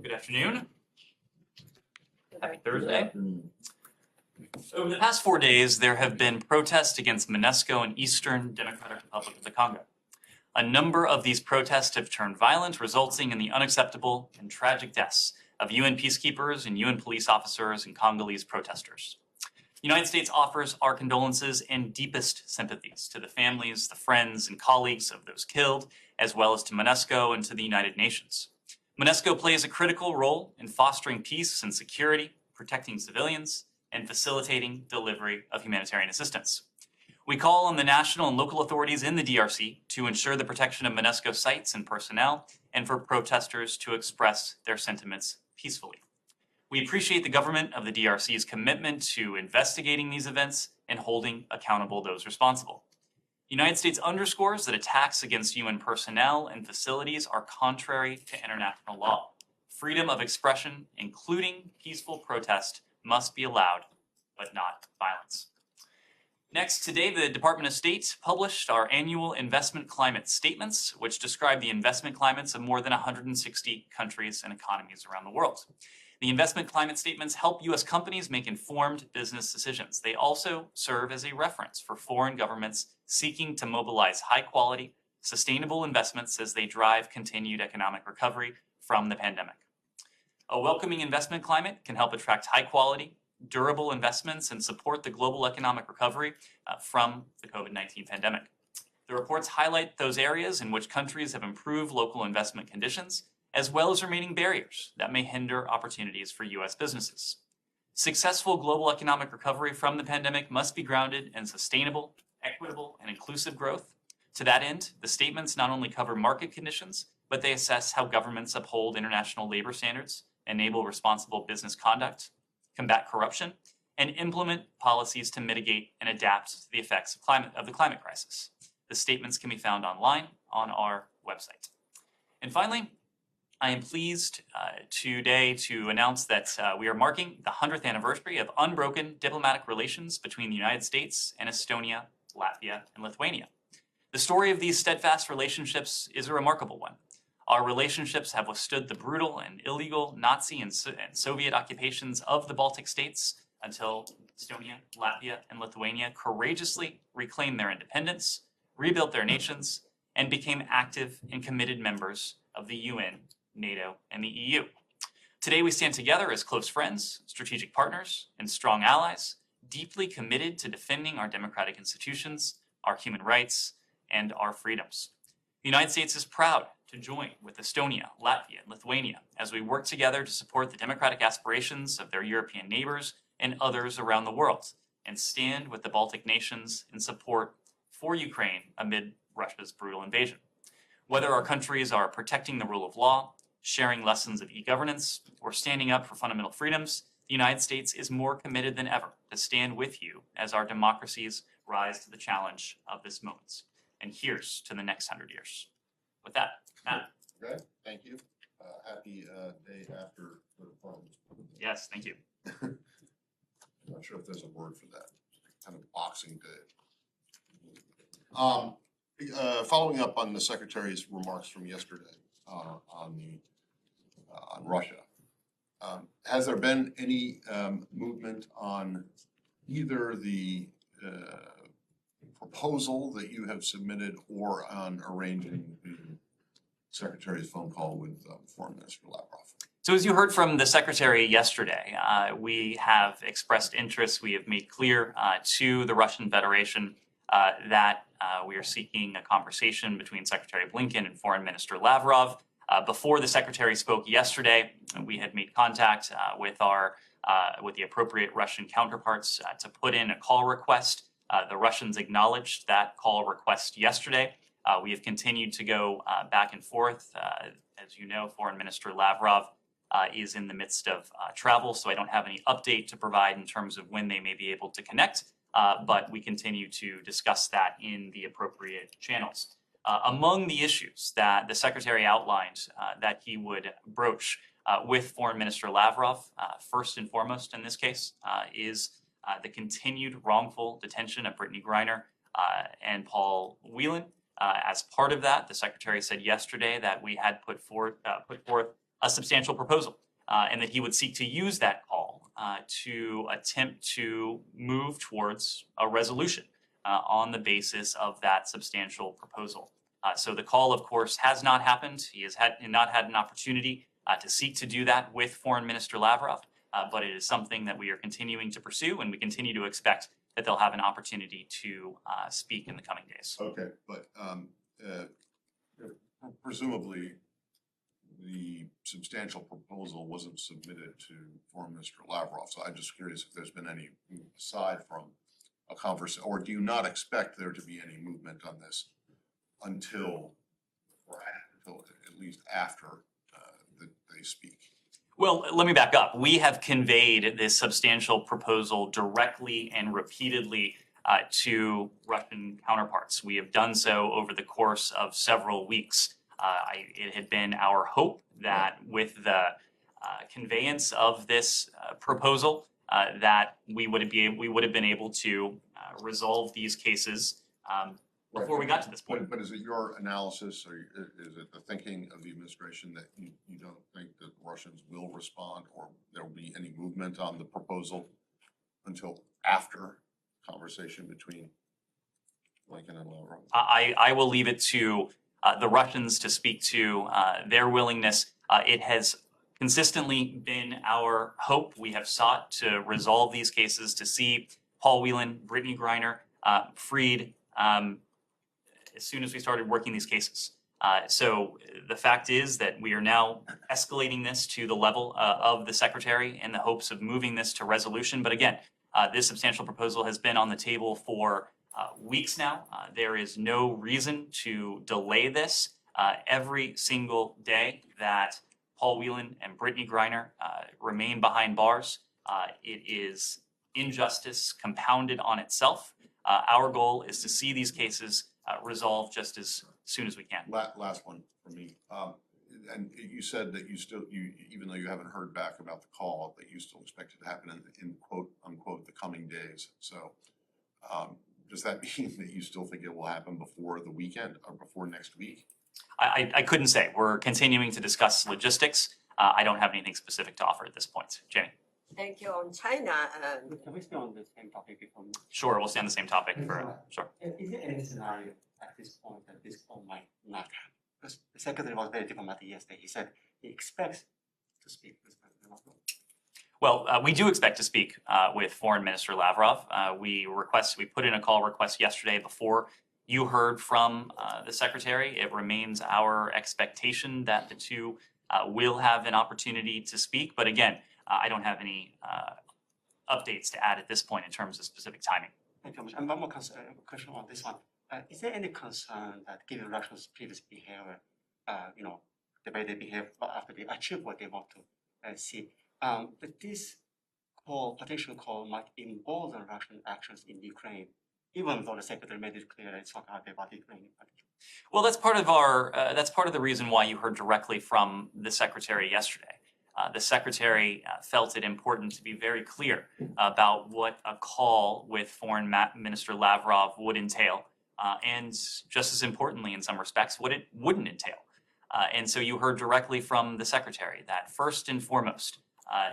Good afternoon. Happy Thursday. Over the past 4 days, there have been protests against MONUSCO in Eastern Democratic Republic of the Congo. A number of these protests have turned violent, resulting in the unacceptable and tragic deaths of UN peacekeepers and UN police officers and Congolese protesters. The United States offers our condolences and deepest sympathies to the families, the friends, and colleagues of those killed, as well as to MONUSCO and to the United Nations. MONUSCO plays a critical role in fostering peace and security, protecting civilians, and facilitating delivery of humanitarian assistance. We call on the national and local authorities in the DRC to ensure the protection of MONUSCO sites and personnel, and for protesters to express their sentiments peacefully. We appreciate the government of the DRC's commitment to investigating these events and holding accountable those responsible. The United States underscores that attacks against UN personnel and facilities are contrary to international law. Freedom of expression, including peaceful protest, must be allowed, but not violence. Next, today, the Department of State published our annual investment climate statements, which describe the investment climates of more than 160 countries and economies around the world. The investment climate statements help U.S. companies make informed business decisions. They also serve as a reference for foreign governments seeking to mobilize high-quality, sustainable investments as they drive continued economic recovery from the pandemic. A welcoming investment climate can help attract high-quality, durable investments and support the global economic recovery from the COVID-19 pandemic. The reports highlight those areas in which countries have improved local investment conditions, as well as remaining barriers that may hinder opportunities for U.S. businesses. Successful global economic recovery from the pandemic must be grounded in sustainable, equitable, and inclusive growth. To that end, the statements not only cover market conditions, but they assess how governments uphold international labor standards, enable responsible business conduct, combat corruption, and implement policies to mitigate and adapt to the effects of the climate crisis. The statements can be found online on our website. And finally, I am pleased today to announce that we are marking the 100th anniversary of unbroken diplomatic relations between the United States and Estonia, Latvia, and Lithuania. The story of these steadfast relationships is a remarkable one. Our relationships have withstood the brutal and illegal Nazi and Soviet occupations of the Baltic states until Estonia, Latvia, and Lithuania courageously reclaimed their independence, rebuilt their nations, and became active and committed members of the UN, NATO, and the EU. Today we stand together as close friends, strategic partners, and strong allies, deeply committed to defending our democratic institutions, our human rights, and our freedoms. The United States is proud to join with Estonia, Latvia, and Lithuania as we work together to support the democratic aspirations of their European neighbors and others around the world, and stand with the Baltic nations in support for Ukraine amid Russia's brutal invasion. Whether our countries are protecting the rule of law, sharing lessons of e-governance, or standing up for fundamental freedoms, the United States is more committed than ever to stand with you as our democracies rise to the challenge of this moment. And here's to the next 100 years. With that, Matt. Okay, thank you. Happy day after the deployment. Yes, thank you. I'm not sure if there's a word for that. Kind of Boxing Day. Following up on the Secretary's remarks from yesterday on Russia, has there been any movement on either the proposal that you have submitted or on arranging the Secretary's phone call with Foreign Minister Lavrov? So as you heard from the Secretary yesterday, we have expressed interest. We have made clear to the Russian Federation that we are seeking a conversation between Secretary Blinken and Foreign Minister Lavrov. Before the Secretary spoke yesterday, we had made contact with the appropriate Russian counterparts to put in a call request. The Russians acknowledged that call request yesterday. We have continued to go back and forth. As you know, Foreign Minister Lavrov is in the midst of travel, so I don't have any update to provide in terms of when they may be able to connect, but we continue to discuss that in the appropriate channels. Among the issues that the Secretary outlined that he would broach with Foreign Minister Lavrov, first and foremost in this case, is the continued wrongful detention of Brittany Griner and Paul Whelan. As part of that, the Secretary said yesterday that we had put forth a substantial proposal, and that he would seek to use that call to attempt to move towards a resolution on the basis of that substantial proposal. So the call, of course, has not happened. He has not had an opportunity to seek to do that with Foreign Minister Lavrov, but it is something that we are continuing to pursue, and we continue to expect that they'll have an opportunity to speak in the coming days. Okay, but presumably the substantial proposal wasn't submitted to Foreign Minister Lavrov, so I'm just curious if there's been any, aside from a conversation, or do you not expect there to be any movement on this until at least after they speak? Well, let me back up. We have conveyed this substantial proposal directly and repeatedly to Russian counterparts. We have done so over the course of several weeks. It had been our hope that with the conveyance of this proposal, that we would have been able to resolve these cases before we got to this point. But is it your analysis, or is it the thinking of the administration that you don't think that Russians will respond, or there will be any movement on the proposal until after conversation between Lincoln and Lavrov? I will leave it to the Russians to speak to their willingness. It has consistently been our hope. We have sought to resolve these cases, to see Paul Whelan, Brittany Griner freed as soon as we started working these cases. So the fact is that we are now escalating this to the level of the Secretary in the hopes of moving this to resolution. But again, this substantial proposal has been on the table for weeks now. There is no reason to delay this. Every single day that Paul Whelan and Brittany Griner remain behind bars, it is injustice compounded on itself. Our goal is to see these cases resolved just as soon as we can. Last one for me. And you said that you even though you haven't heard back about the call, that you still expect it to happen in quote unquote the coming days. So does that mean that you still think it will happen before the weekend or before next week? I couldn't say. We're continuing to discuss logistics. I don't have anything specific to offer at this point. Jamie? Thank you. On China, Can we stay on the same topic before? Sure, we'll stay on the same topic for sure. Is there any scenario at this point that this call might not happen? Because the secretary was very diplomatic yesterday. He said he expects to speak with President Lavrov. Well, we do expect to speak with Foreign Minister Lavrov. We put in a call request yesterday before you heard from the Secretary. It remains our expectation that the two will have an opportunity to speak. But again, I don't have any updates to add at this point in terms of specific timing. Thank you very much. And one more question on this one. Is there any concern that given Russia's previous behavior, the way they behave after they achieve what they want to see, that this potential call might embolden Russian actions in Ukraine, even though the Secretary made it clear that it's not about Ukraine in particular? Well, that's part of the reason why you heard directly from the Secretary yesterday. The Secretary felt it important to be very clear about what a call with Foreign Minister Lavrov would entail, and just as importantly, in some respects, what it wouldn't entail. And so you heard directly from the Secretary that first and foremost,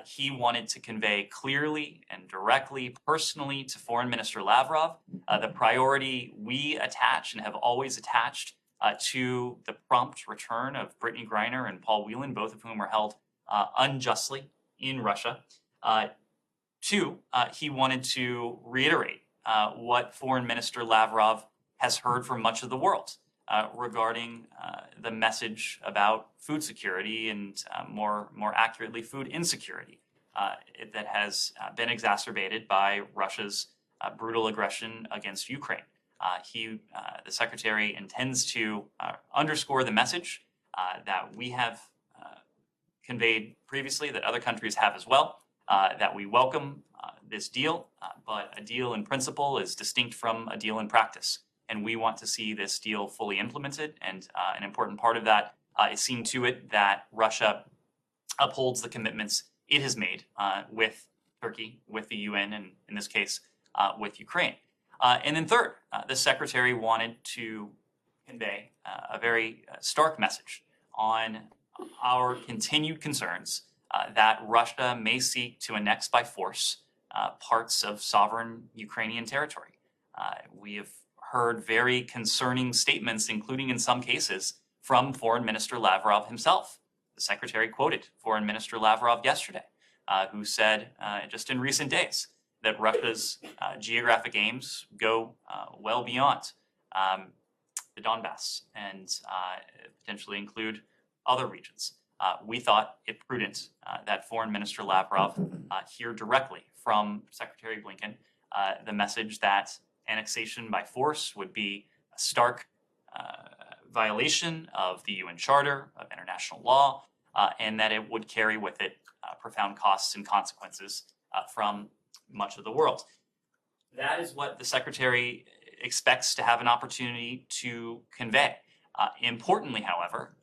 he wanted to convey clearly and directly, personally to Foreign Minister Lavrov, the priority we attach and have always attached to the prompt return of Brittany Griner and Paul Whelan, both of whom were held unjustly in Russia. Two, he wanted to reiterate what Foreign Minister Lavrov has heard from much of the world regarding the message about food security and more accurately, food insecurity that has been exacerbated by Russia's brutal aggression against Ukraine. The Secretary intends to underscore the message that we have conveyed previously, that other countries have as well, that we welcome this deal, but a deal in principle is distinct from a deal in practice. And we want to see this deal fully implemented. And an important part of that is seeing to it that Russia upholds the commitments it has made with Turkey, with the UN, and in this case, with Ukraine. And then third, the Secretary wanted to convey a very stark message on our continued concerns that Russia may seek to annex by force parts of sovereign Ukrainian territory. We have heard very concerning statements, including in some cases from Foreign Minister Lavrov himself. The Secretary quoted Foreign Minister Lavrov yesterday, who said just in recent days that Russia's geographic aims go well beyond the Donbass and potentially include other regions. We thought it prudent that Foreign Minister Lavrov hear directly from Secretary Blinken the message that annexation by force would be a stark violation of the UN Charter, of international law, and that it would carry with it profound costs and consequences from much of the world. That is what the Secretary expects to have an opportunity to convey. Importantly, however,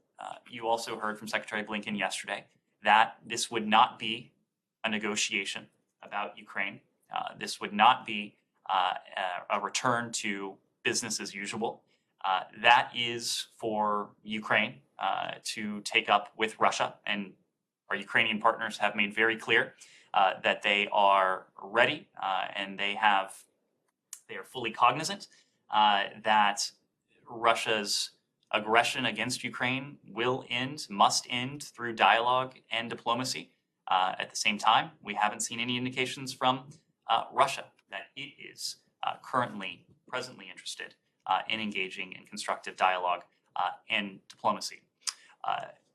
you also heard from Secretary Blinken yesterday that this would not be a negotiation about Ukraine. This would not be a return to business as usual. That is for Ukraine to take up with Russia, and our Ukrainian partners have made very clear that they are ready and they are fully cognizant that Russia's aggression against Ukraine must end through dialogue and diplomacy. At the same time, we haven't seen any indications from Russia that it is presently interested in engaging in constructive dialogue and diplomacy.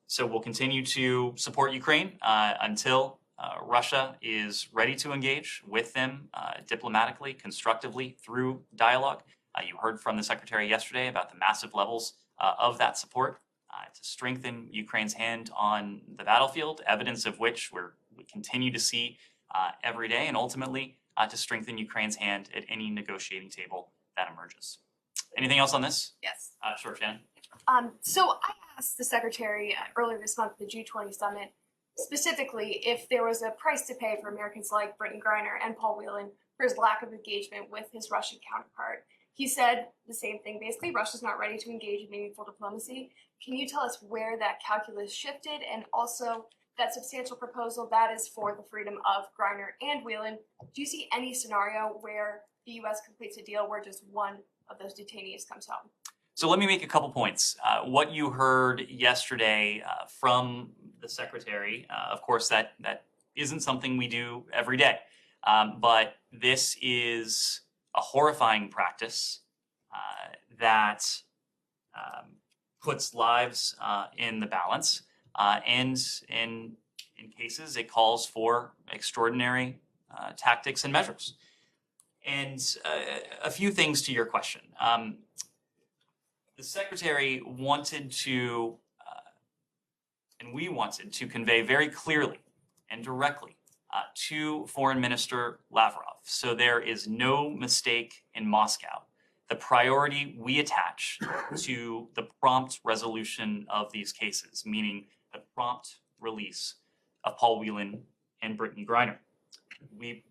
So we'll continue to support Ukraine until Russia is ready to engage with them diplomatically, constructively through dialogue. You heard from the Secretary yesterday about the massive levels of that support to strengthen Ukraine's hand on the battlefield, evidence of which we continue to see every day, and ultimately to strengthen Ukraine's hand at any negotiating table that emerges. Anything else on this? Yes. Sure, Shannon. So I asked the Secretary earlier this month at the G20 summit, specifically if there was a price to pay for Americans like Brittany Griner and Paul Whelan for his lack of engagement with his Russian counterpart. He said the same thing, basically, Russia's not ready to engage in meaningful diplomacy. Can you tell us where that calculus shifted, and also that substantial proposal that is for the freedom of Griner and Whelan? Do you see any scenario where the U.S. completes a deal where just one of those detainees comes home? So let me make a couple points. What you heard yesterday from the Secretary, of course, that isn't something we do every day, but this is a horrifying practice that puts lives in the balance, and in cases it calls for extraordinary tactics and measures. And a few things to your question. The Secretary wanted to, and we wanted to convey very clearly and directly to Foreign Minister Lavrov, so there is no mistake in Moscow, the priority we attach to the prompt resolution of these cases, meaning the prompt release of Paul Whelan and Brittany Griner. We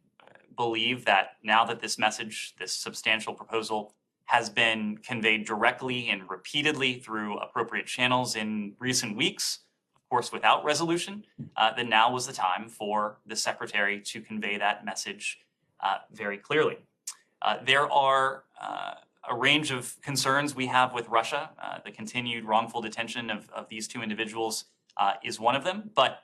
believe that now that this message, this substantial proposal, has been conveyed directly and repeatedly through appropriate channels in recent weeks, of course without resolution, then now was the time for the Secretary to convey that message very clearly. There are a range of concerns we have with Russia. The continued wrongful detention of these two individuals is one of them, but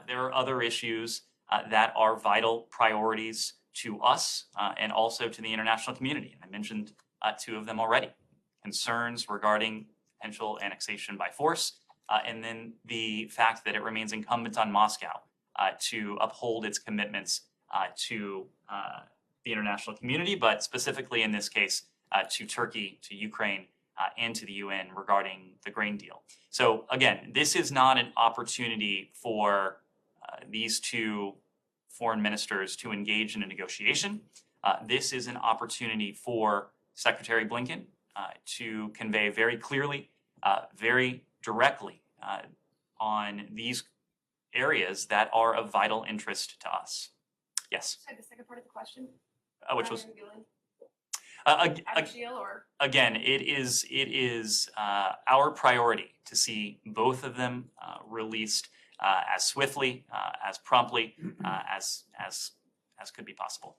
there are other issues that are vital priorities to us and also to the international community. I mentioned two of them already. Concerns regarding potential annexation by force, and then the fact that it remains incumbent on Moscow to uphold its commitments to the international community, but specifically in this case to Turkey, to Ukraine, and to the UN regarding the grain deal. So again, this is not an opportunity for these two foreign ministers to engage in a negotiation. This is an opportunity for Secretary Blinken to convey very clearly, very directly on these areas that are of vital interest to us. Yes? Sorry, the second part of the question? Which was? Deal or? Again, it is our priority to see both of them released as swiftly, as promptly, as could be possible.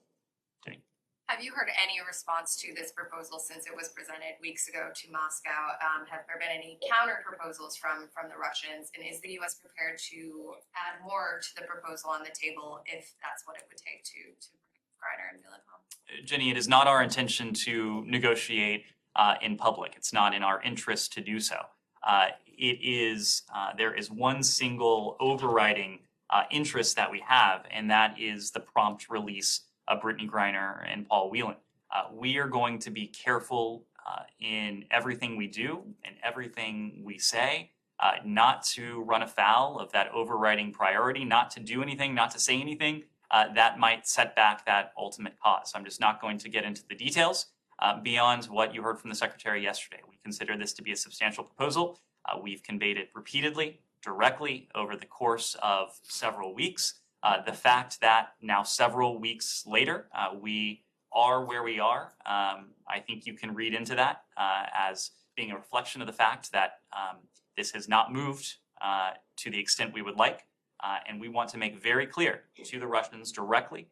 Jenny. Have you heard any response to this proposal since it was presented weeks ago to Moscow? Have there been any counter proposals from the Russians? And is the U.S. prepared to add more to the proposal on the table if that's what it would take to bring Griner and Whelan home? Jenny, it is not our intention to negotiate in public. It's not in our interest to do so. There is one single overriding interest that we have, and that is the prompt release of Brittany Griner and Paul Whelan. We are going to be careful in everything we do and everything we say, not to run afoul of that overriding priority, not to do anything, not to say anything that might set back that ultimate cause. I'm just not going to get into the details beyond what you heard from the Secretary yesterday. We consider this to be a substantial proposal. We've conveyed it repeatedly, directly over the course of several weeks. The fact that now several weeks later, we are where we are, I think you can read into that as being a reflection of the fact that this has not moved to the extent we would like. And we want to make very clear to the Russians directly,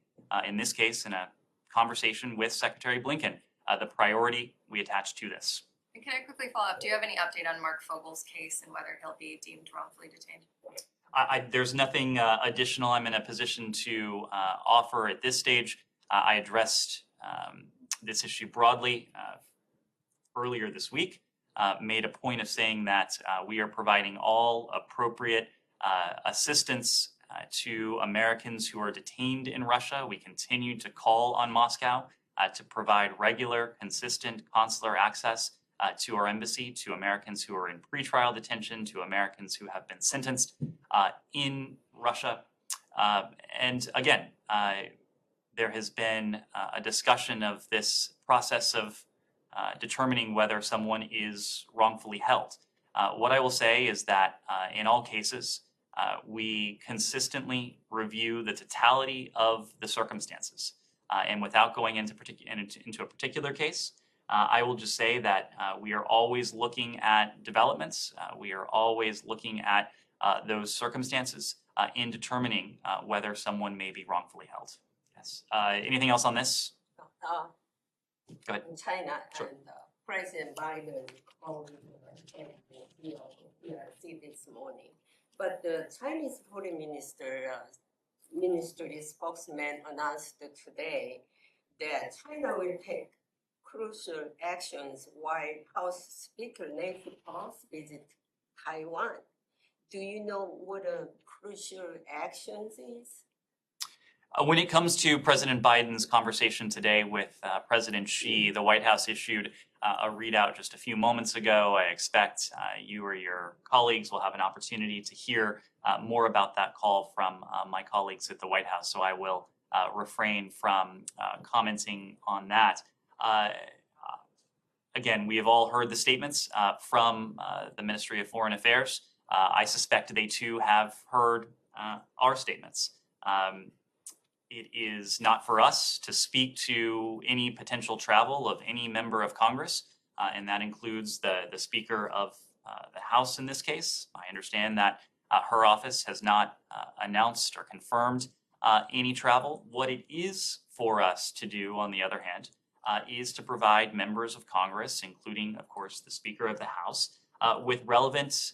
in this case, in a conversation with Secretary Blinken, the priority we attach to this. And can I quickly follow up? Do you have any update on Mark Fogel's case and whether he'll be deemed wrongfully detained? There's nothing additional I'm in a position to offer at this stage. I addressed this issue broadly earlier this week, made a point of saying that we are providing all appropriate assistance to Americans who are detained in Russia. We continue to call on Moscow to provide regular, consistent consular access to our embassy, to Americans who are in pretrial detention, to Americans who have been sentenced in Russia. And again, there has been a discussion of this process of determining whether someone is wrongfully held. What I will say is that in all cases, we consistently review the totality of the circumstances. And without going into a particular case, I will just say that we are always looking at developments. We are always looking at those circumstances in determining whether someone may be wrongfully held. Yes. Anything else on this? Go ahead. In China, Sure. and President Biden called PRC this morning. But the Chinese Foreign Ministry spokesman announced today that China will take crucial actions while House Speaker Nancy Pelosi visit Taiwan. Do you know what a crucial actions is? When it comes to President Biden's conversation today with President Xi, the White House issued a readout just a few moments ago. I expect you or your colleagues will have an opportunity to hear more about that call from my colleagues at the White House, so I will refrain from commenting on that. Again, we have all heard the statements from the Ministry of Foreign Affairs. I suspect they too have heard our statements. It is not for us to speak to any potential travel of any member of Congress, and that includes the Speaker of the House in this case. I understand that her office has not announced or confirmed any travel. What it is for us to do, on the other hand, is to provide members of Congress, including, of course, the Speaker of the House, with relevant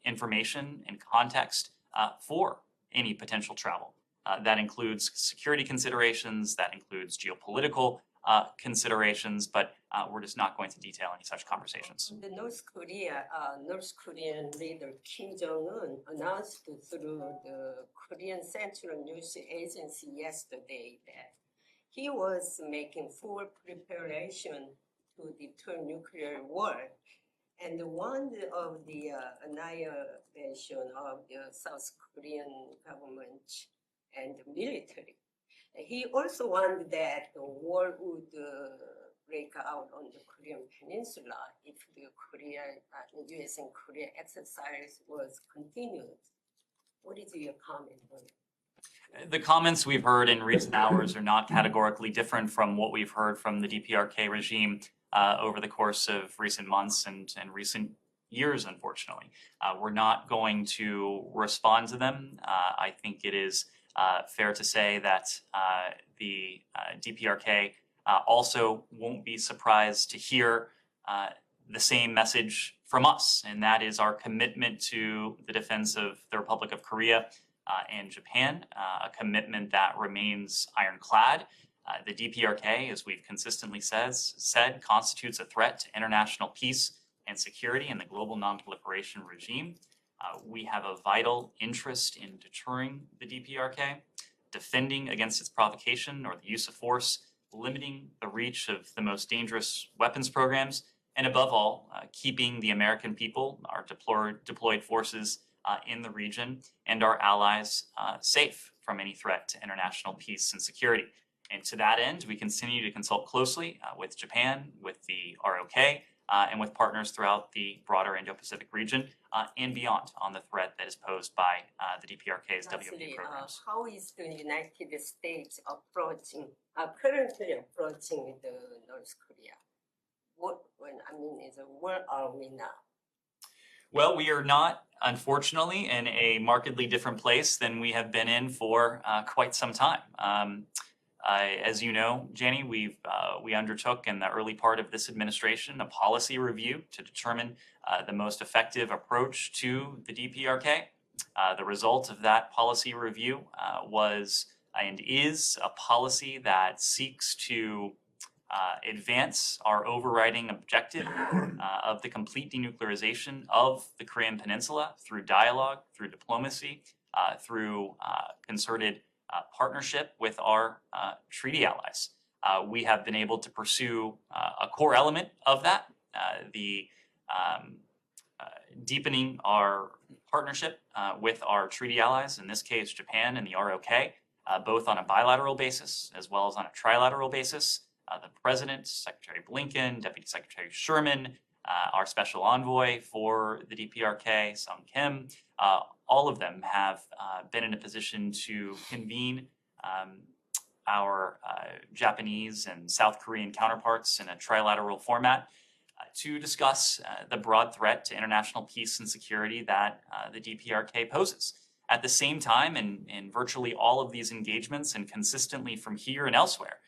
information and context for any potential travel. That includes security considerations, that includes geopolitical considerations, but we're just not going to detail any such conversations. The North Korean leader Kim Jong-un announced through the Korean Central News Agency yesterday that he was making full preparation to deter nuclear war. And one of the annihilation of the South Korean government and the military. He also wanted that the war would break out on the Korean Peninsula if the U.S. and Korea exercise was continued. What is your comment on it? The comments we've heard in recent hours are not categorically different from what we've heard from the DPRK regime over the course of recent months and recent years, unfortunately. We're not going to respond to them. I think it is fair to say that the DPRK also won't be surprised to hear the same message from us, and that is our commitment to the defense of the Republic of Korea and Japan, a commitment that remains ironclad. The DPRK, as we've consistently said, constitutes a threat to international peace and security in the global nonproliferation regime. We have a vital interest in deterring the DPRK, defending against its provocation or the use of force, limiting the reach of the most dangerous weapons programs, and above all, keeping the American people, our deployed forces in the region, and our allies safe from any threat to international peace and security. And to that end, we continue to consult closely with Japan, with the ROK, and with partners throughout the broader Indo-Pacific region and beyond on the threat that is posed by the DPRK's WMD programs. How is the United States currently approaching the North Korea? Where are we now? Well, we are not, unfortunately, in a markedly different place than we have been in for quite some time. As you know, Janie, we undertook in the early part of this administration a policy review to determine the most effective approach to the DPRK. The result of that policy review was and is a policy that seeks to advance our overriding objective of the complete denuclearization of the Korean Peninsula through dialogue, through diplomacy, through concerted partnership with our treaty allies. We have been able to pursue a core element of that, the deepening our partnership with our treaty allies, in this case Japan and the ROK, both on a bilateral basis as well as on a trilateral basis. The President, Secretary Blinken, Deputy Secretary Sherman, our special envoy for the DPRK, Sung Kim, all of them have been in a position to convene our Japanese and South Korean counterparts in a trilateral format to discuss the broad threat to international peace and security that the DPRK poses. At the same time, in virtually all of these engagements and consistently from here and elsewhere,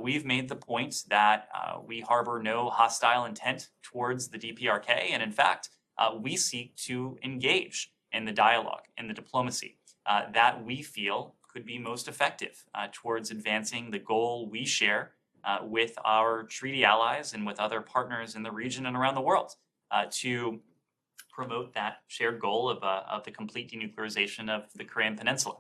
we've made the point that we harbor no hostile intent towards the DPRK, and in fact, we seek to engage in the dialogue, in the diplomacy that we feel could be most effective towards advancing the goal we share with our treaty allies and with other partners in the region and around the world to promote that shared goal of the complete denuclearization of the Korean Peninsula.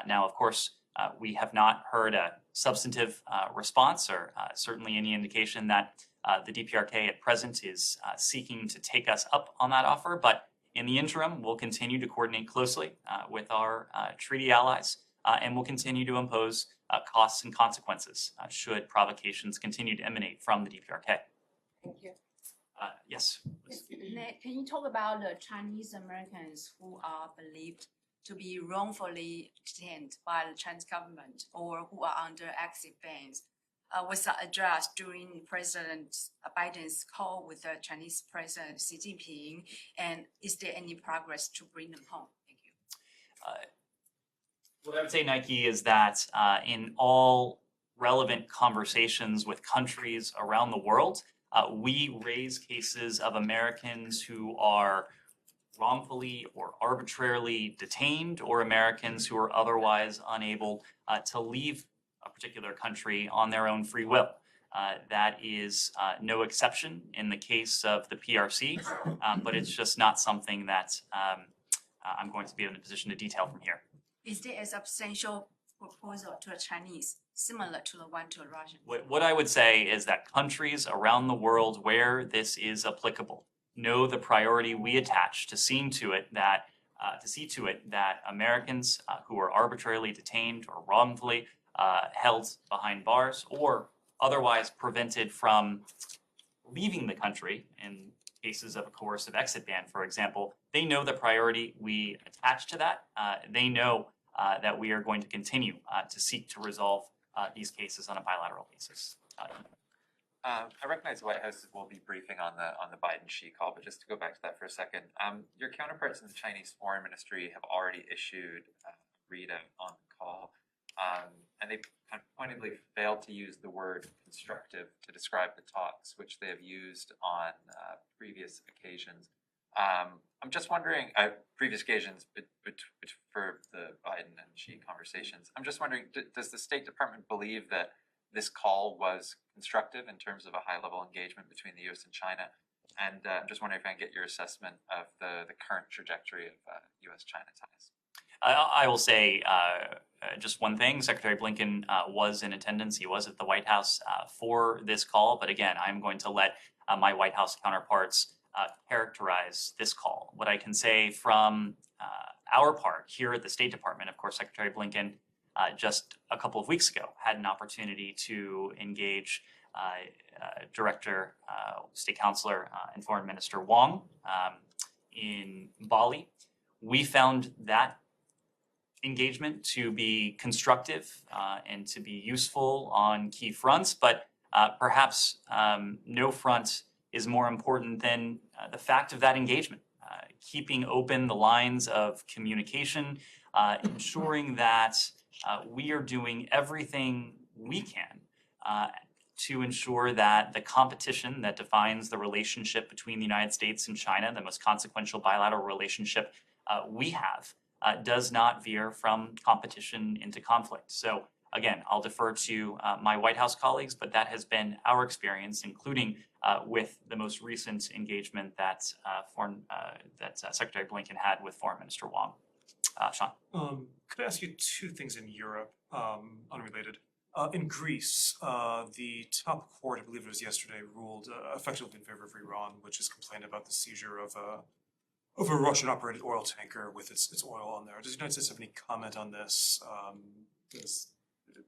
Now, of course, we have not heard a substantive response or certainly any indication that the DPRK at present is seeking to take us up on that offer. But in the interim, we'll continue to coordinate closely with our treaty allies and we'll continue to impose costs and consequences should provocations continue to emanate from the DPRK. Thank you. Yes. Can you talk about the Chinese Americans who are believed to be wrongfully detained by the Chinese government or who are under exit bans? Was that addressed during President Biden's call with the Chinese President Xi Jinping? And is there any progress to bring them home? Thank you. What I would say, Nike, is that in all relevant conversations with countries around the world, we raise cases of Americans who are wrongfully or arbitrarily detained, or Americans who are otherwise unable to leave a particular country on their own free will. That is no exception in the case of the PRC, but it's just not something that I'm going to be in a position to detail from here. Is there a substantial proposal to the Chinese similar to the one to the Russians? What I would say is that countries around the world where this is applicable know the priority we attach to seeing to it that Americans who are arbitrarily detained or wrongfully held behind bars or otherwise prevented from leaving the country in cases of a coercive exit ban, for example, they know the priority we attach to that. They know that we are going to continue to seek to resolve these cases on a bilateral basis. I recognize the White House will be briefing on the Biden-Xi call, but just to go back to that for a second, your counterparts in the Chinese Foreign Ministry have already issued a readout on the call, and they kind of pointedly failed to use the word constructive to describe the talks, which they have used on previous occasions. I'm just wondering, previous occasions for the Biden and Xi conversations. I'm just wondering, does the State Department believe that this call was constructive in terms of a high-level engagement between the U.S. and China? And I'm just wondering if I can get your assessment of the current trajectory of U.S.-China ties. I will say just one thing. Secretary Blinken was in attendance. He was at the White House for this call. But again, I'm going to let my White House counterparts characterize this call. What I can say from our part here at the State Department, of course, Secretary Blinken just a couple of weeks ago had an opportunity to engage Director, State Counselor, and Foreign Minister Wang in Bali. We found that engagement to be constructive and to be useful on key fronts, but perhaps no front is more important than the fact of that engagement. Keeping open the lines of communication, ensuring that we are doing everything we can to ensure that the competition that defines the relationship between the United States and China, the most consequential bilateral relationship we have, does not veer from competition into conflict. So again, I'll defer to my White House colleagues, but that has been our experience, including with the most recent engagement that Secretary Blinken had with Foreign Minister Wang. Sean. Could I ask you two things in Europe, unrelated? In Greece, the top court, I believe it was yesterday, ruled effectively in favor of Iran, which has complained about the seizure of a Russian-operated oil tanker with its oil on there. Does the United States have any comment on this?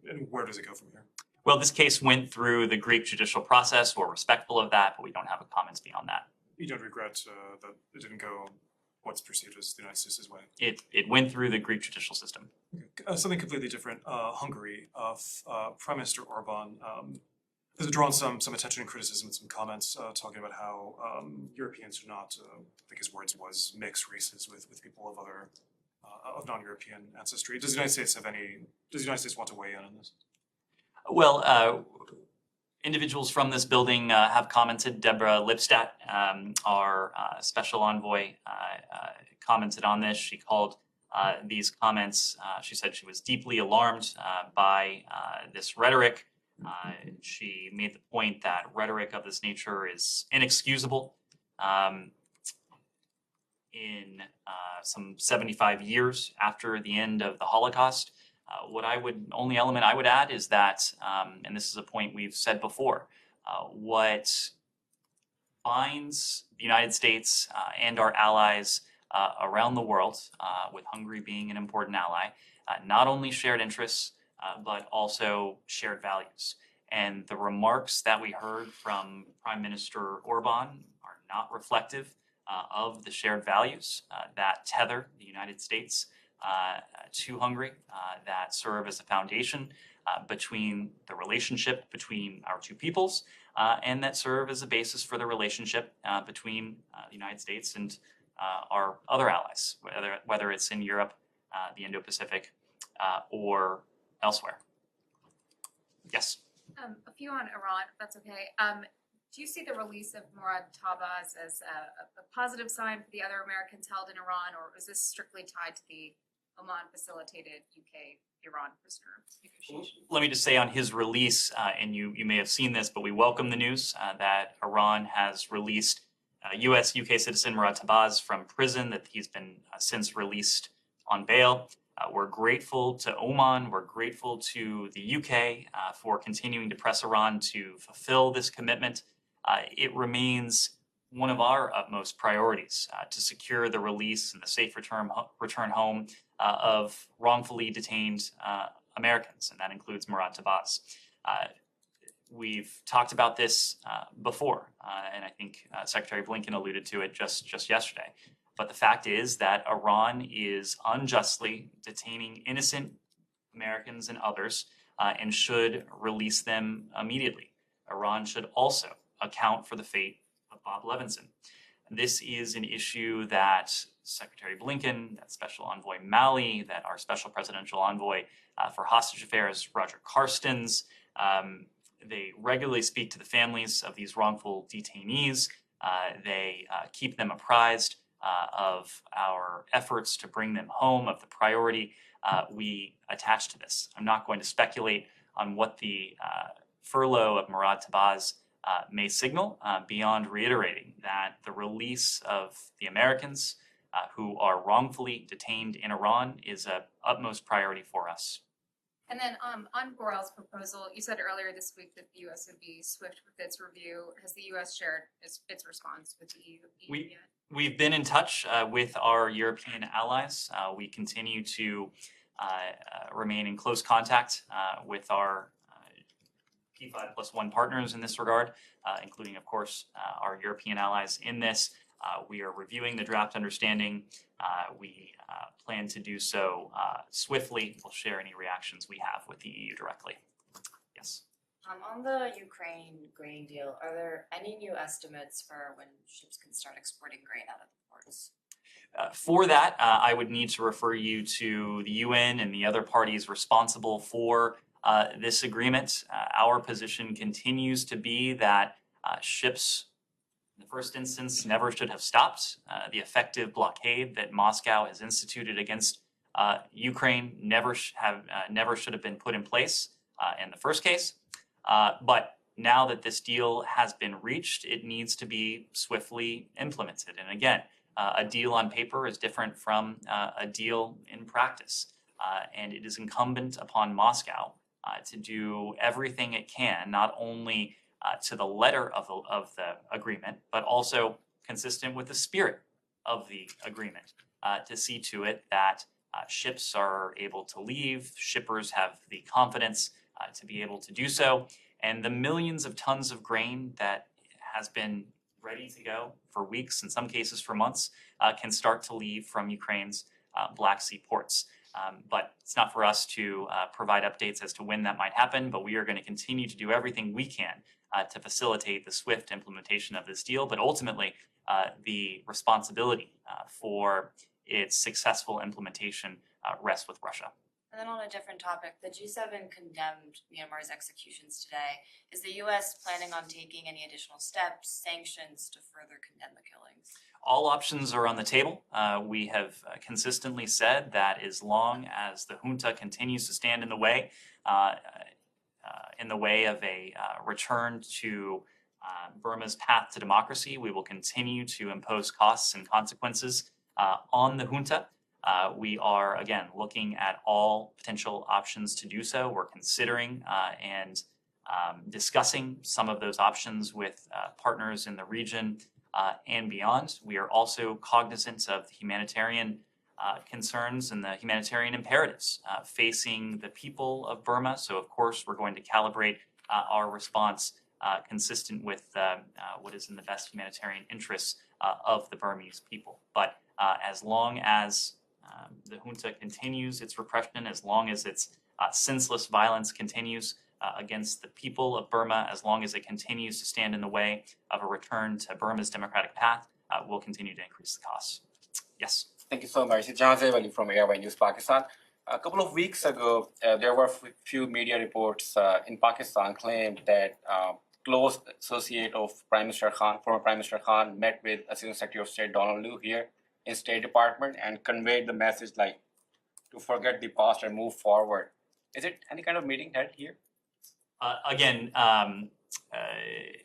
And where does it go from here? Well, this case went through the Greek judicial process. We're respectful of that, but we don't have comments beyond that. You don't regret that it didn't go what's perceived as the United States' way? It went through the Greek judicial system. Okay. Something completely different. Hungary, Prime Minister Orban has drawn some attention and criticism and some comments talking about how Europeans do not, I think his words was, mix races with people of other of non-European ancestry. Does the United States want to weigh in on this? Well, individuals from this building have commented. Deborah Lipstadt, our special envoy, commented on this. She called these comments, she said she was deeply alarmed by this rhetoric. She made the point that rhetoric of this nature is inexcusable. In some 75 years after the end of the Holocaust, only element I would add is that, and this is a point we've said before, what binds the United States and our allies around the world, with Hungary being an important ally, not only shared interests, but also shared values. And the remarks that we heard from Prime Minister Orban are not reflective of the shared values that tether the United States to Hungary, that serve as a foundation between the relationship between our two peoples, and that serve as a basis for the relationship between the United States and our other allies, whether it's in Europe, the Indo-Pacific, or elsewhere. Yes. A few on Iran, if that's okay. Do you see the release of Murad Tabaz as a positive sign for the other Americans held in Iran, or is this strictly tied to the Oman-facilitated UK-Iran prisoner negotiation? Let me just say on his release, and you may have seen this, but we welcome the news that Iran has released U.S. UK citizen Murad Tabaz from prison, that he's been since released on bail. We're grateful to Oman, we're grateful to the UK for continuing to press Iran to fulfill this commitment. It remains one of our utmost priorities to secure the release and the safe return home of wrongfully detained Americans, and that includes Murad Tabaz. we've talked about this before, and I think Secretary Blinken alluded to it just yesterday. But the fact is that Iran is unjustly detaining innocent Americans and others and should release them immediately. Iran should also account for the fate of Bob Levinson. This is an issue that Secretary Blinken, that Special Envoy Malley, that our Special Presidential Envoy for Hostage Affairs, Roger Carstens, they regularly speak to the families of these wrongful detainees. They keep them apprised of our efforts to bring them home, of the priority we attach to this. I'm not going to speculate on what the furlough of Murad Tabaz may signal beyond reiterating that the release of the Americans who are wrongfully detained in Iran is of utmost priority for us. And then on Borrell's proposal, you said earlier this week that the U.S. would be swift with its review. Has the U.S. shared its response with the EU yet? We've been in touch with our European allies. We continue to remain in close contact with our P5+1 partners in this regard, including, of course, our European allies in this. We are reviewing the draft understanding. We plan to do so swiftly. We'll share any reactions we have with the EU directly. Yes. On the Ukraine grain deal, are there any new estimates for when ships can start exporting grain out of the ports? For that, I would need to refer you to the UN and the other parties responsible for this agreement. Our position continues to be that ships, in the first instance, never should have stopped. The effective blockade that Moscow has instituted against Ukraine never should have been put in place in the first case. But now that this deal has been reached, it needs to be swiftly implemented. And again, a deal on paper is different from a deal in practice. And it is incumbent upon Moscow to do everything it can, not only to the letter of the agreement, but also consistent with the spirit of the agreement, to see to it that ships are able to leave, shippers have the confidence to be able to do so, and the millions of tons of grain that has been ready to go for weeks, in some cases for months, can start to leave from Ukraine's Black Sea ports. But it's not for us to provide updates as to when that might happen, but we are going to continue to do everything we can to facilitate the swift implementation of this deal, but ultimately the responsibility for its successful implementation rests with Russia. And then on a different topic, the G7 condemned Myanmar's executions today. Is the U.S. planning on taking any additional steps, sanctions, to further condemn the killings? All options are on the table. We have consistently said that as long as the junta continues to stand in the way of a return to Burma's path to democracy, we will continue to impose costs and consequences on the junta. We are, again, looking at all potential options to do so. We're considering and discussing some of those options with partners in the region and beyond. We are also cognizant of the humanitarian concerns and the humanitarian imperatives facing the people of Burma. So, of course, we're going to calibrate our response consistent with what is in the best humanitarian interests of the Burmese people. But as long as the junta continues its repression, as long as its senseless violence continues against the people of Burma, as long as it continues to stand in the way of a return to Burma's democratic path, we'll continue to increase the costs. Yes. Thank you so much. It's John Zavali from Airway News Pakistan. A couple of weeks ago, there were few media reports in Pakistan claimed that close associate of Prime Minister Khan, former Prime Minister Khan, met with Assistant Secretary of State Donald Lu here in State Department and conveyed the message like to forget the past and move forward. Is it any kind of meeting held here? Again,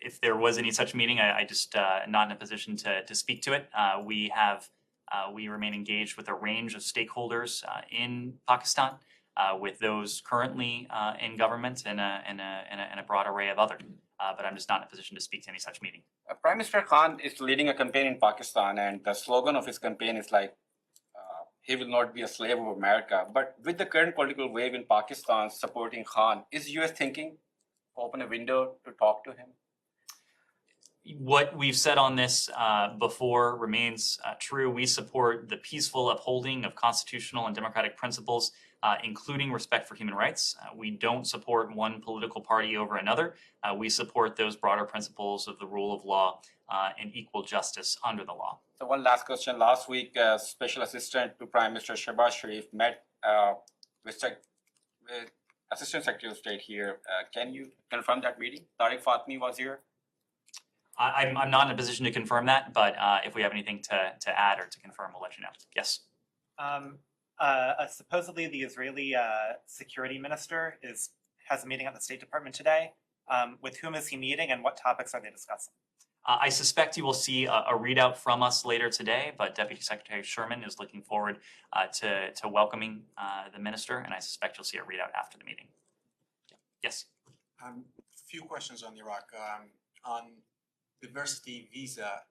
if there was any such meeting, I just not in a position to speak to it. We remain engaged with a range of stakeholders in Pakistan, with those currently in government and a broad array of others. But I'm just not in a position to speak to any such meeting. Prime Minister Khan is leading a campaign in Pakistan, and the slogan of his campaign is like, he will not be a slave of America. But with the current political wave in Pakistan supporting Khan, is US thinking open a window to talk to him? What we've said on this before remains true. We support the peaceful upholding of constitutional and democratic principles, including respect for human rights. We don't support one political party over another. We support those broader principles of the rule of law and equal justice under the law. So one last question. Last week, Special Assistant to Prime Minister Shehbaz Sharif met with Assistant Secretary of State here. Can you confirm that meeting? Tariq Fatmi was here. I'm not in a position to confirm that, but if we have anything to add or to confirm, we'll let you know. Yes. Supposedly the Israeli security minister has a meeting at the State Department today. With whom is he meeting and what topics are they discussing? I suspect you will see a readout from us later today, but Deputy Secretary Sherman is looking forward to welcoming the minister, and I suspect you'll see a readout after the meeting. Yes. Few questions on Iraq. On diversity visa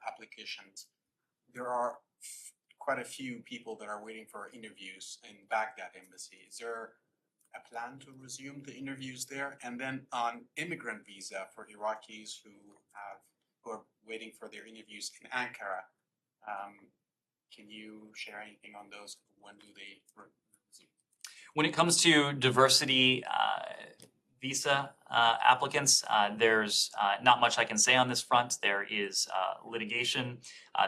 applications, there are quite a few people that are waiting for interviews in Baghdad embassy. Is there a plan to resume the interviews there? And then on immigrant visa for Iraqis who are waiting for their interviews in Ankara, can you share anything on those? When do they resume? When it comes to diversity visa applicants, there's not much I can say on this front. There is litigation.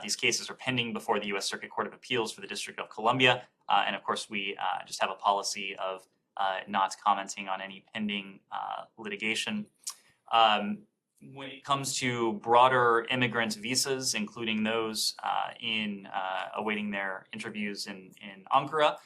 These cases are pending before the U.S. Circuit Court of Appeals for the District of Columbia. And of course, we just have a policy of not commenting on any pending litigation. When it comes to broader immigrant visas, including those in awaiting their interviews in Ankara,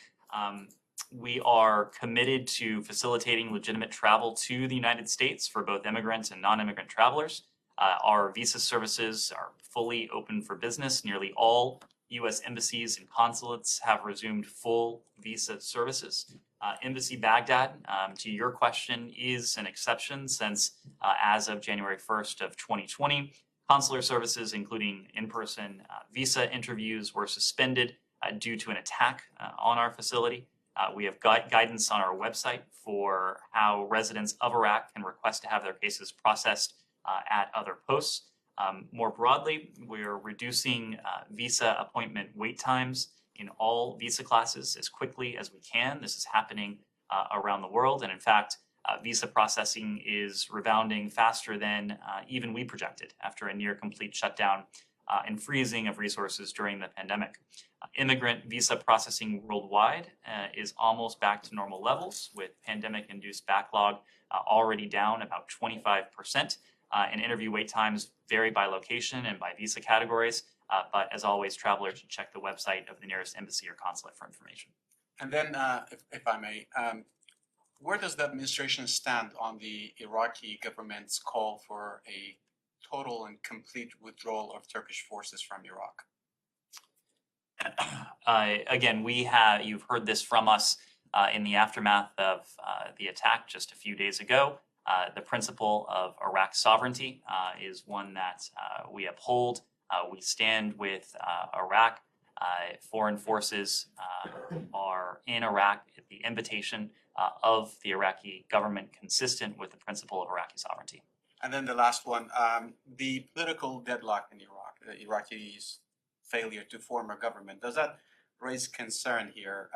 we are committed to facilitating legitimate travel to the United States for both immigrants and non-immigrant travelers. Our visa services are fully open for business. Nearly all U.S. embassies and consulates have resumed full visa services. Embassy Baghdad, to your question, is an exception since as of January 1st of 2020, consular services, including in-person visa interviews, were suspended due to an attack on our facility. We have guidance on our website for how residents of Iraq can request to have their cases processed at other posts. More broadly, we're reducing visa appointment wait times in all visa classes as quickly as we can. This is happening around the world. And in fact, visa processing is rebounding faster than even we projected after a near complete shutdown and freezing of resources during the pandemic. Immigrant visa processing worldwide is almost back to normal levels, with pandemic-induced backlog already down about 25%. And interview wait times vary by location and by visa categories. But as always, travelers should check the website of the nearest embassy or consulate for information. And then, if I may, where does the administration stand on the Iraqi government's call for a total and complete withdrawal of Turkish forces from Iraq? Again, you've heard this from us in the aftermath of the attack just a few days ago. The principle of Iraq's sovereignty is one that we uphold. We stand with Iraq. Foreign forces are in Iraq at the invitation of the Iraqi government, consistent with the principle of Iraqi sovereignty. And then the last one, the political deadlock in Iraq, the Iraqis' failure to form a government, does that raise concern here?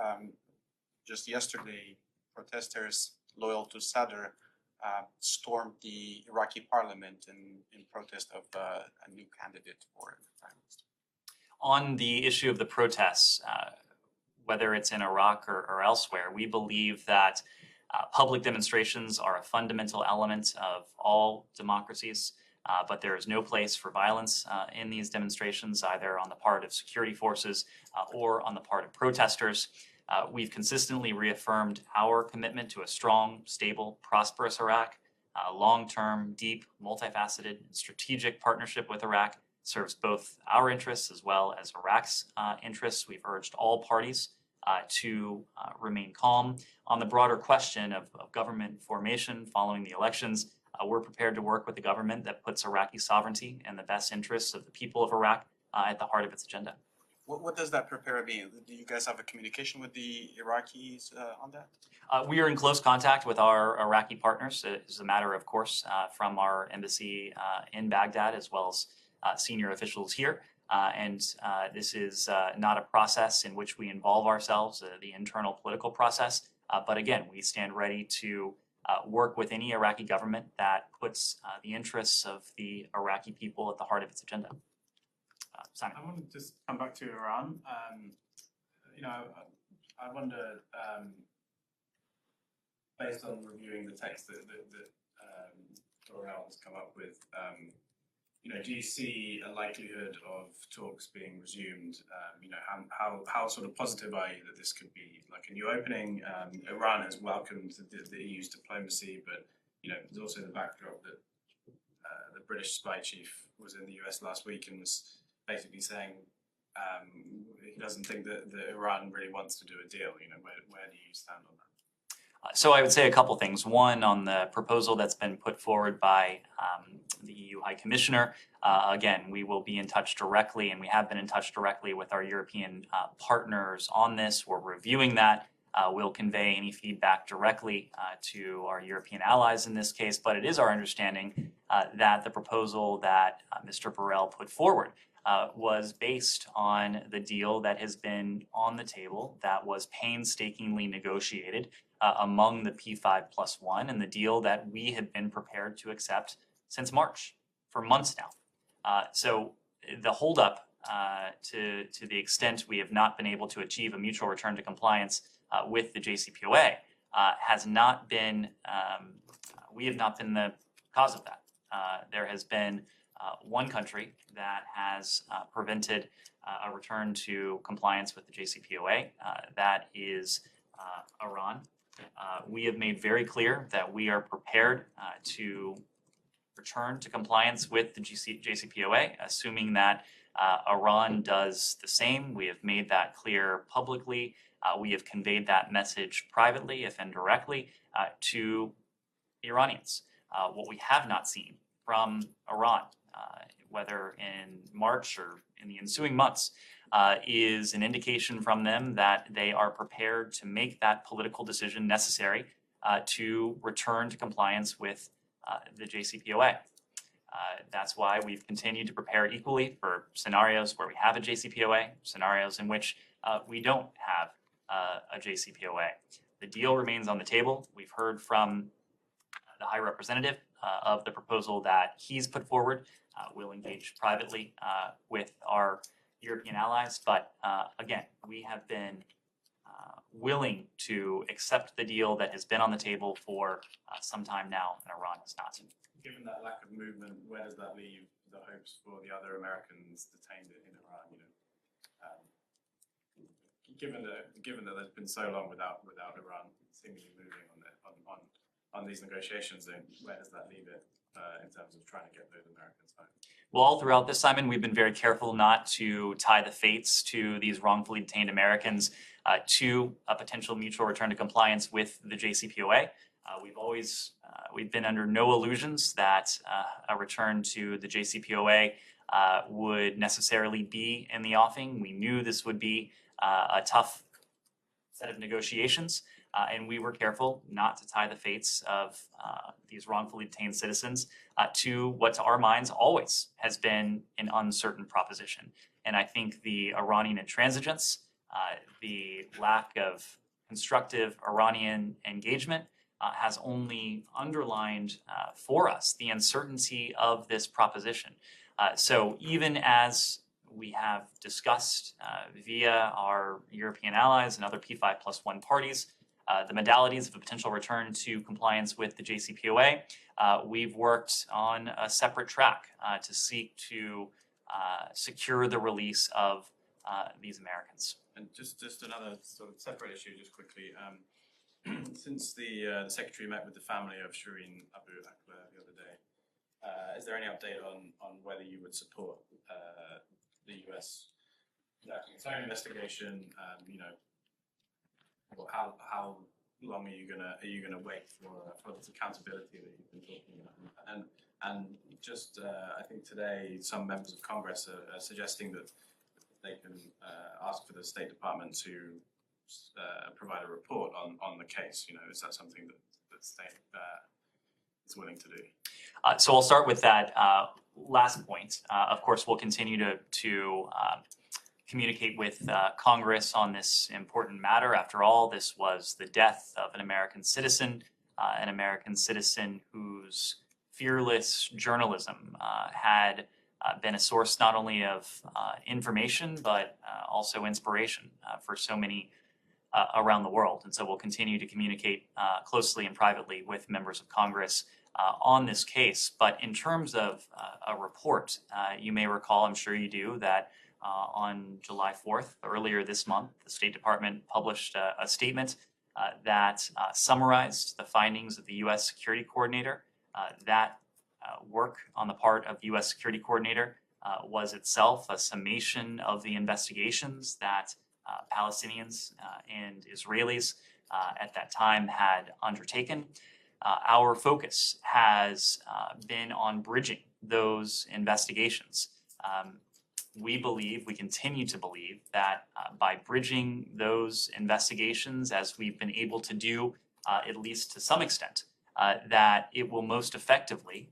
Just yesterday, protesters loyal to Sadr stormed the Iraqi parliament in protest of a new candidate for the prime minister. On the issue of the protests, whether it's in Iraq or elsewhere, we believe that public demonstrations are a fundamental element of all democracies, but there is no place for violence in these demonstrations, either on the part of security forces or on the part of protesters. We've consistently reaffirmed our commitment to a strong, stable, prosperous Iraq. Long-term, deep, multifaceted, strategic partnership with Iraq serves both our interests as well as Iraq's interests. We've urged all parties to remain calm. On the broader question of government formation following the elections, we're prepared to work with the government that puts Iraqi sovereignty and the best interests of the people of Iraq at the heart of its agenda. What does that prepare mean? Do you guys have a communication with the Iraqis on that? We are in close contact with our Iraqi partners. It is a matter, of course, from our embassy in Baghdad as well as senior officials here. This is not a process in which we involve ourselves, the internal political process. But again, we stand ready to work with any Iraqi government that puts the interests of the Iraqi people at the heart of its agenda. Simon. I want to just come back to Iran. I wonder, based on reviewing the text that L'Oreal has come up with, do you see a likelihood of talks being resumed? How sort of positive are you that this could be like a new opening? Iran has welcomed the EU's diplomacy, but there's also the backdrop that the British spy chief was in the US last week and was basically saying he doesn't think that Iran really wants to do a deal. Where do you stand on that? So I would say a couple things. One, on the proposal that's been put forward by the EU High Commissioner. Again, we will be in touch directly, and we have been in touch directly with our European partners on this. We're reviewing that. We'll convey any feedback directly to our European allies in this case. But it is our understanding that the proposal that Mr. Borrell put forward was based on the deal that has been on the table, that was painstakingly negotiated among the P5+1, and the deal that we have been prepared to accept since March, for months now. So the holdup, to the extent we have not been able to achieve a mutual return to compliance with the JCPOA, has not been, we have not been the cause of that. There has been one country that has prevented a return to compliance with the JCPOA. That is Iran. We have made very clear that we are prepared to return to compliance with the JCPOA, assuming that Iran does the same. We have made that clear publicly. We have conveyed that message privately, if indirectly, to the Iranians. What we have not seen from Iran, whether in March or in the ensuing months, is an indication from them that they are prepared to make that political decision necessary to return to compliance with the JCPOA. That's why we've continued to prepare equally for scenarios where we have a JCPOA, scenarios in which we don't have a JCPOA. The deal remains on the table. We've heard from the High Representative of the proposal that he's put forward. We'll engage privately with our European allies, but again, we have been willing to accept the deal that has been on the table for some time now, and Iran has not. Given that lack of movement, where does that leave the hopes for the other Americans detained in Iran? Given that there's been so long without Iran seemingly moving on these negotiations, then where does that leave it in terms of trying to get those Americans home? Well, all throughout this, Simon, we've been very careful not to tie the fates to these wrongfully detained Americans to a potential mutual return to compliance with the JCPOA. We've been under no illusions that a return to the JCPOA would necessarily be in the offing. We knew this would be a tough set of negotiations, and we were careful not to tie the fates of these wrongfully detained citizens to what to our minds always has been an uncertain proposition. And I think the Iranian intransigence, the lack of constructive Iranian engagement has only underlined for us the uncertainty of this proposition. So even as we have discussed via our European allies and other P5+1 parties, the modalities of a potential return to compliance with the JCPOA, we've worked on a separate track to seek to secure the release of these Americans. And just another sort of separate issue, just quickly. Since the Secretary met with the family of Shireen Abu Akleh the other day, is there any update on whether you would support the U.S. its own investigation? How long are you gonna wait for this accountability that you've been talking about? And just I think today some members of Congress are suggesting that they can ask for the State Department to provide a report on the case? You know, is that something that the state is willing to do? So I'll start with that last point. Of course, we'll continue to communicate with Congress on this important matter. After all, this was the death of an American citizen whose fearless journalism had been a source not only of information, but also inspiration for so many around the world. And so we'll continue to communicate closely and privately with members of Congress on this case. But in terms of a report, you may recall, I'm sure you do, that on July 4th, earlier this month, the State Department published a statement that summarized the findings of the U.S. Security Coordinator. That work on the part of the U.S. Security Coordinator was itself a summation of the investigations that Palestinians and Israelis at that time had undertaken. Our focus has been on bridging those investigations. We continue to believe that by bridging those investigations, as we've been able to do, at least to some extent, that it will most effectively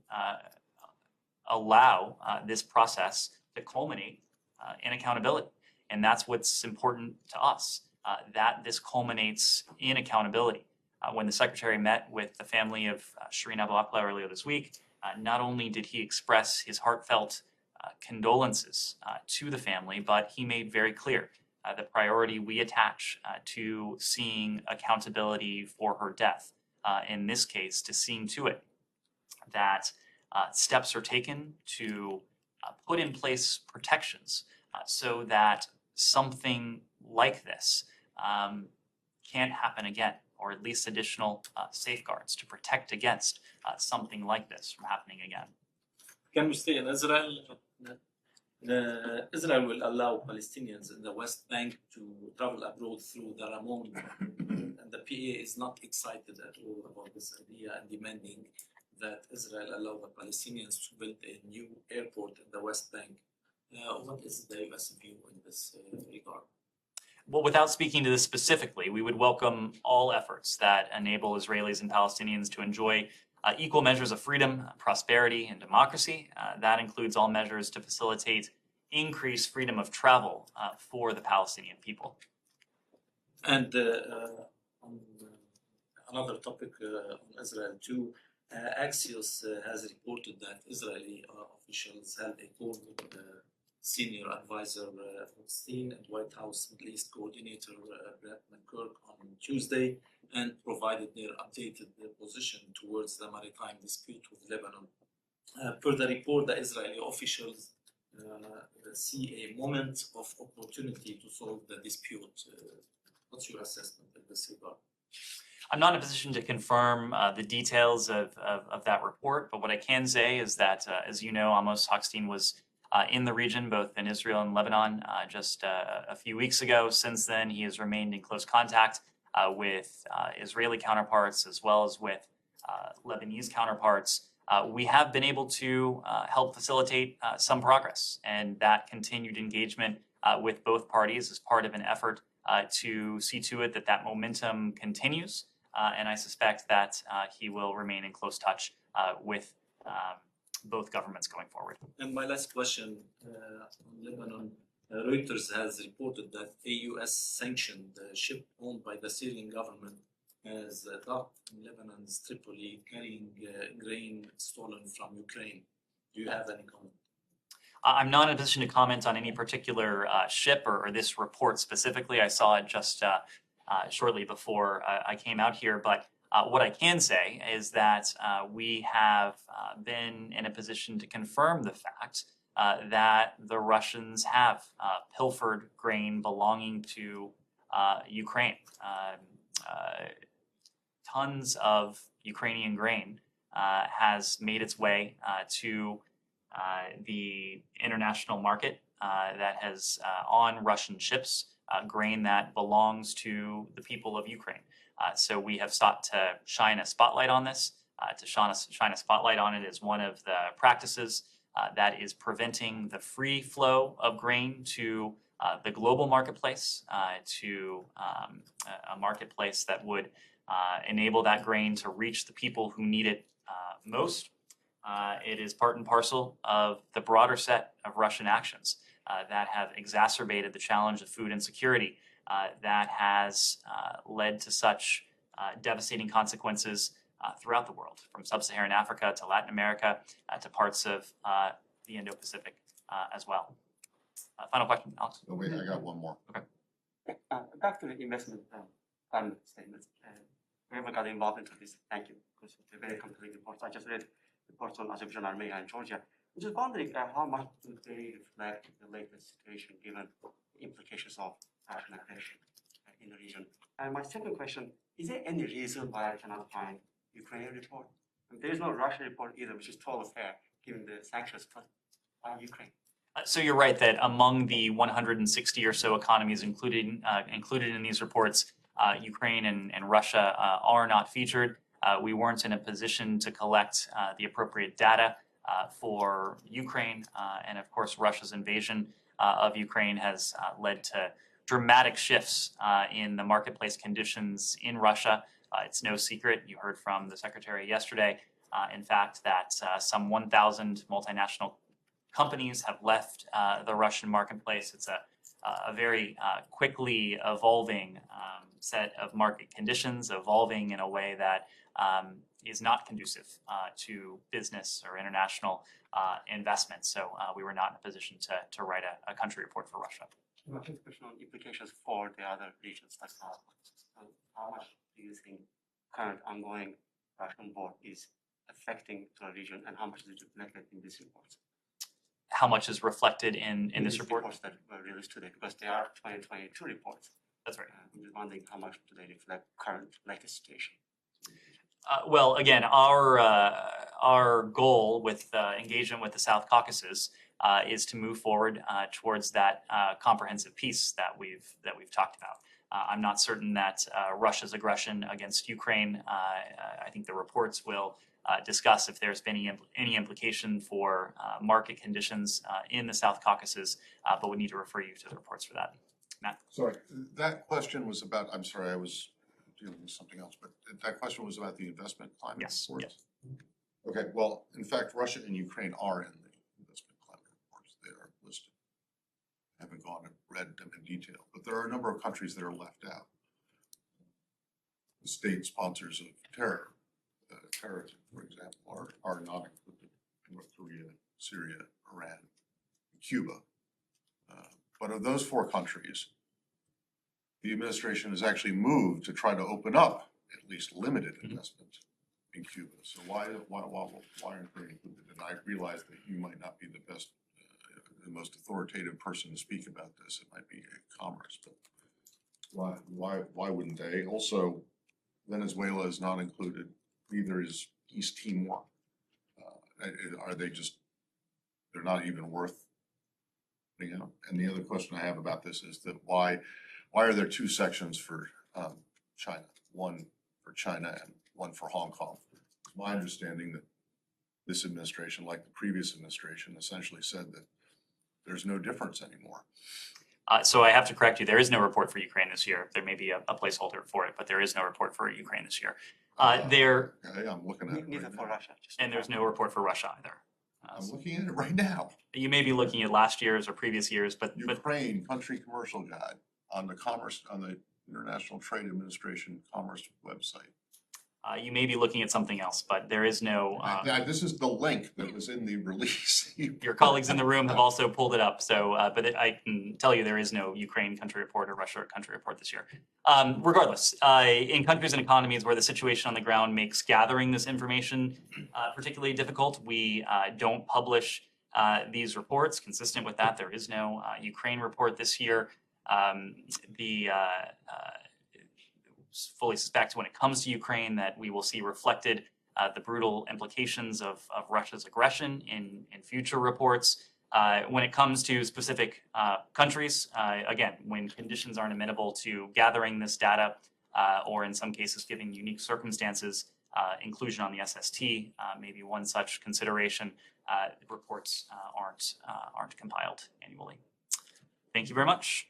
allow this process to culminate in accountability. And that's what's important to us, that this culminates in accountability. When the Secretary met with the family of Shireen Abu Akleh earlier this week, not only did he express his heartfelt condolences to the family, but he made very clear the priority we attach to seeing accountability for her death. In this case, to seeing to it that steps are taken to put in place protections so that something like this can't happen again, or at least additional safeguards to protect against something like this from happening again. Can we stay in Israel? Israel will allow Palestinians in the West Bank to travel abroad through the Ramon, and the PA is not excited at all about this idea and demanding that Israel allow the Palestinians to build a new airport in the West Bank. What is the U.S. view in this regard? Well, without speaking to this specifically, we would welcome all efforts that enable Israelis and Palestinians to enjoy equal measures of freedom, prosperity, and democracy. That includes all measures to facilitate increased freedom of travel for the Palestinian people. And on another topic on Israel too, Axios has reported that Israeli officials held a call with Senior Advisor Goldstein and White House Middle East Coordinator Brett McCurk on Tuesday, and provided their updated position towards the maritime dispute with Lebanon. Per the report, the Israeli officials see a moment of opportunity to solve the dispute. What's your assessment in this regard? I'm not in a position to confirm the details of that report, but what I can say is that, as you know, Amos Hochstein was in the region, both in Israel and Lebanon, just a few weeks ago. Since then, he has remained in close contact with Israeli counterparts as well as with Lebanese counterparts. We have been able to help facilitate some progress, and that continued engagement with both parties is part of an effort to see to it that that momentum continues. And I suspect that he will remain in close touch with both governments going forward. And my last question on Lebanon, Reuters has reported that a U.S. sanctioned ship owned by the Syrian government has docked in Lebanon's Tripoli carrying grain stolen from Ukraine. Do you have any comment? I'm not in a position to comment on any particular ship or this report specifically. I saw it just shortly before I came out here, but what I can say is that we have been in a position to confirm the fact that the Russians have pilfered grain belonging to Ukraine. Tons of Ukrainian grain has made its way to the international market that has on Russian ships, grain that belongs to the people of Ukraine. So we have sought to shine a spotlight on this, to shine a spotlight on it as one of the practices that is preventing the free flow of grain to the global marketplace to a marketplace that would enable that grain to reach the people who need it most. It is part and parcel of the broader set of Russian actions that have exacerbated the challenge of food insecurity that has led to such devastating consequences throughout the world, from sub-Saharan Africa to Latin America to parts of the Indo-Pacific as well. Final question, Alex? Oh, wait, I got one more. Okay. Back to the investment climate statements. Whoever got involved into this, thank you, because it's a very complete report. I just read reports on Azerbaijan, Armenia, and Georgia. I'm just wondering how much do they reflect the latest situation given the implications of Russian aggression in the region? And my second question, is there any reason why I cannot find Ukraine report? And there is no Russia report either, which is totally fair given the sanctions put on Ukraine. So you're right that among the 160 or so economies included in these reports, Ukraine and Russia are not featured. We weren't in a position to collect the appropriate data for Ukraine, and of course Russia's invasion of Ukraine has led to dramatic shifts in the marketplace conditions in Russia. It's no secret, you heard from the Secretary yesterday, in fact, that some 1,000 multinational companies have left the Russian marketplace. It's a very quickly evolving set of market conditions, evolving in a way that is not conducive to business or international investment. So we were not in a position to write a country report for Russia. My question on implications for the other regions like South. How much do you think current ongoing Russian war is affecting the region, and how much is it reflected in these reports? How much is reflected in this these report? Reports that were released today, because they are 2022 reports. That's right. I'm just wondering how much do they reflect current latest situation? Well, again, our goal with engagement with the South Caucasus is to move forward towards that comprehensive peace that we've talked about. I'm not certain that Russia's aggression against Ukraine. I think the reports will discuss if there's been any implication for market conditions in the South Caucasus, but we need to refer you to the reports for that. Matt? Sorry, that question was about, I'm sorry, I was dealing with something else, but that question was about the investment climate Yes, reports? Okay, well, in fact, Russia and Ukraine are in the investment climate reports. They are listed. I haven't gone and read them in detail, but there are a number of countries that are left out. The state sponsors of terrorism, for example, are not included. North Korea, Syria, Iran, Cuba. But of those four countries, the administration has actually moved to try to open up at least limited investment in Cuba. So why aren't they included? And I realize that you might not be the best, the most authoritative person to speak about this. It might be commerce, but why wouldn't they? Also, Venezuela is not included. Neither is East Timor. Are they just? They're not even worth. You know. And the other question I have about this is that why are there two sections for China? One for China and one for Hong Kong. It's my understanding that this administration, like the previous administration, essentially said that there's no difference anymore. So I have to correct you. There is no report for Ukraine this year. There may be a placeholder for it, but there is no report for Ukraine this year. Okay, I'm looking at it Neither right for now. Russia. And there's no report for Russia either. I'm looking at it right now. You may be looking at last year's or previous years, but Ukraine Country Commercial Guide on the International Trade Administration Commerce website. You may be looking at something else, but there is no. This is the link that was in the release. Your colleagues in the room have also pulled it up. So, but I can tell you there is no Ukraine country report or Russia country report this year. Regardless, in countries and economies where the situation on the ground makes gathering this information particularly difficult, we don't publish these reports. Consistent with that, there is no Ukraine report this year. Fully suspect when it comes to Ukraine that we will see reflected the brutal implications of Russia's aggression in future reports. When it comes to specific countries, again, when conditions aren't amenable to gathering this data, or in some cases giving unique circumstances, inclusion on the SST may be one such consideration. Reports aren't compiled annually. Thank you very much.